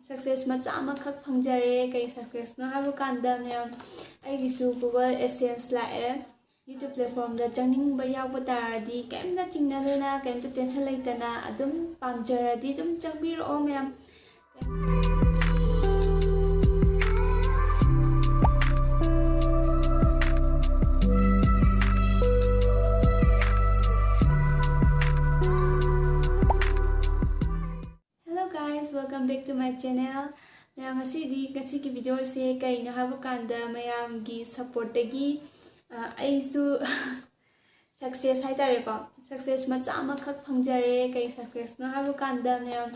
success macha amakak phangjare kai success no habu kanda myam Eigi Google Adsense lkA YouTube platform da changning ba yaw taradi kaimna chingnadana kaimta tension leitana adum pamjaradi dum changbiro myam. Welcome back to my channel. Mayam asidi kasi ki video se kai na habu kanda mayam gi support gi aisu success hai tare ko success macha amakak phangjare kai success no habu kanda mayam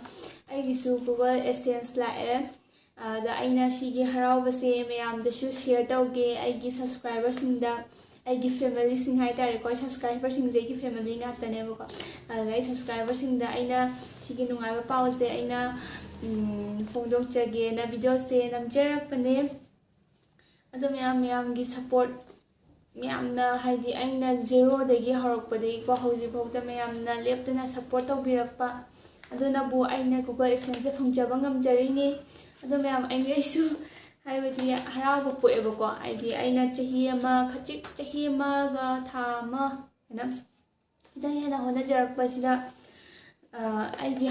Eigi Google Adsense lkA da aina shigi harau base mayam da shu share tauge aigi subscriber sing da aigi family sing hai tare ko subscriber sing je gi family nga tane ko ai subscriber sing da aina shigi nungai ba pause aina phongdok chage na video se namjarak pane ado mayam gi support mayam na haidi aina zero dagi horak padai ko hauji phauta mayam na leptana support taubirakpa aduna bu aina Google Adsense phongjaba ngamjari ne ado mayam aina isu haibadi haraba poeba ko aidi aina chahi ama khachik chahi ama ga thama na idai hena hona jarakpa sida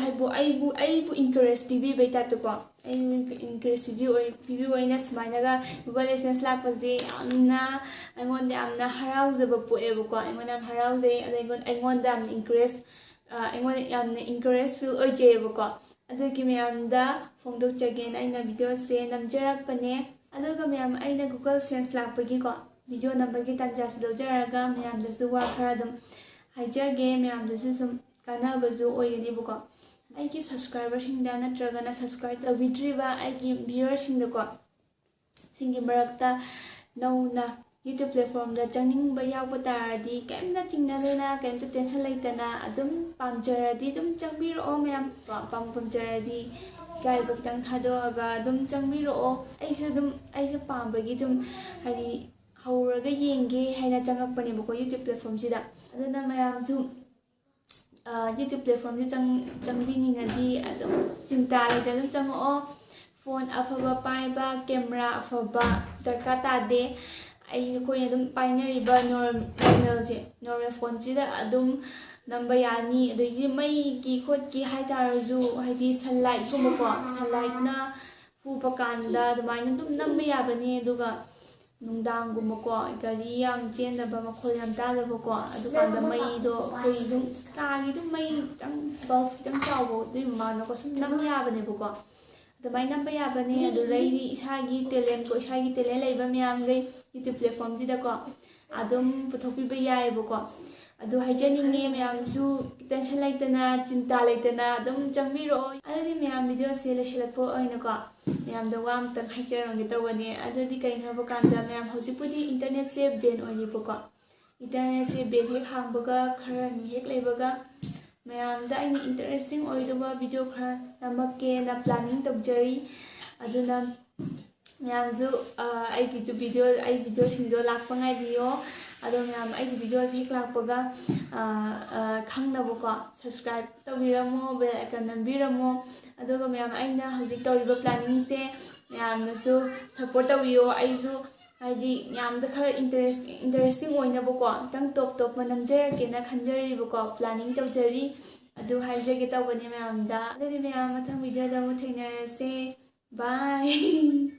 aibu encourage pibi beta to ko encourage pibi oina smainaga Google Adsense lakpaje amna angon da amna harauzaba poeba ko angon am harauze angon da am encourage angon am encourage feel ojeba ko adugi mayam da phongdok chage na aina video se namjarak pane aduga mayam aina Google Adsense lakpagi ko video number gi tanja sidojaraga mayam da su wa khara dum haijage mayam da su sum kana bazu oigani buko aigi subscriber singda natragana subscribe tawidriba aigi viewers singda ko singi marakta nauna YouTube platform da changning ba yaw taradi kaimna chingnadana kaimta tension leitana adum pamjaradi dum changbiro mayam pamjaradi gai ba kitang thadoga dum changbiro aisa pambagi dum hani hauraga yenge haina changakpane buko YouTube platform sida aduna mayam su YouTube platform di changbini ngadi adum cinta leida dum chango phone afaba paiba camera afaba darka tade ai koi adum painariba normal phone sida adum namba yani adigi mai ki khot ki haitarazu haidi sunlight gumko sunlight na fupa kanda dumaina dum namba yabane aduga nungdang gumko gari yam chendaba makhol yam talaba ko adukanda mai do koi dum kagi dum mai tang bulb tang chawo dum mano ko sum nam yabane buko adumai namba yabane adu leidi isagi talent ko isagi talent leiba myam gai YouTube platform jida ko adum puthopi ba yai buko adu haijaninge myam su tension leitana cinta leitana adum chambiro adudi myam video se lesilakpo oina ko myam da wam tang haijarang tawani adudi kain habo kanda myam hojipudi internet se ban ori buko internet se ban hek hangbaga khara ni hek leibaga myam da ai interesting oidaba video khara namakke na planning tawjari aduna myam zu ai video singdo lakpa ngai bio ado myam ai video se hek lakpaga khangnabo ko subscribe tawiramo bell icon nambiramo adoga myam aina hojik tawriba planning se myam nasu support tawiyo aisu haidi myam da khara interesting oinabo ko tang top manamjarake na khanjari ko planning tawjari adu haijage tawbani myam da adudi myam mathang video da mu thainarase bye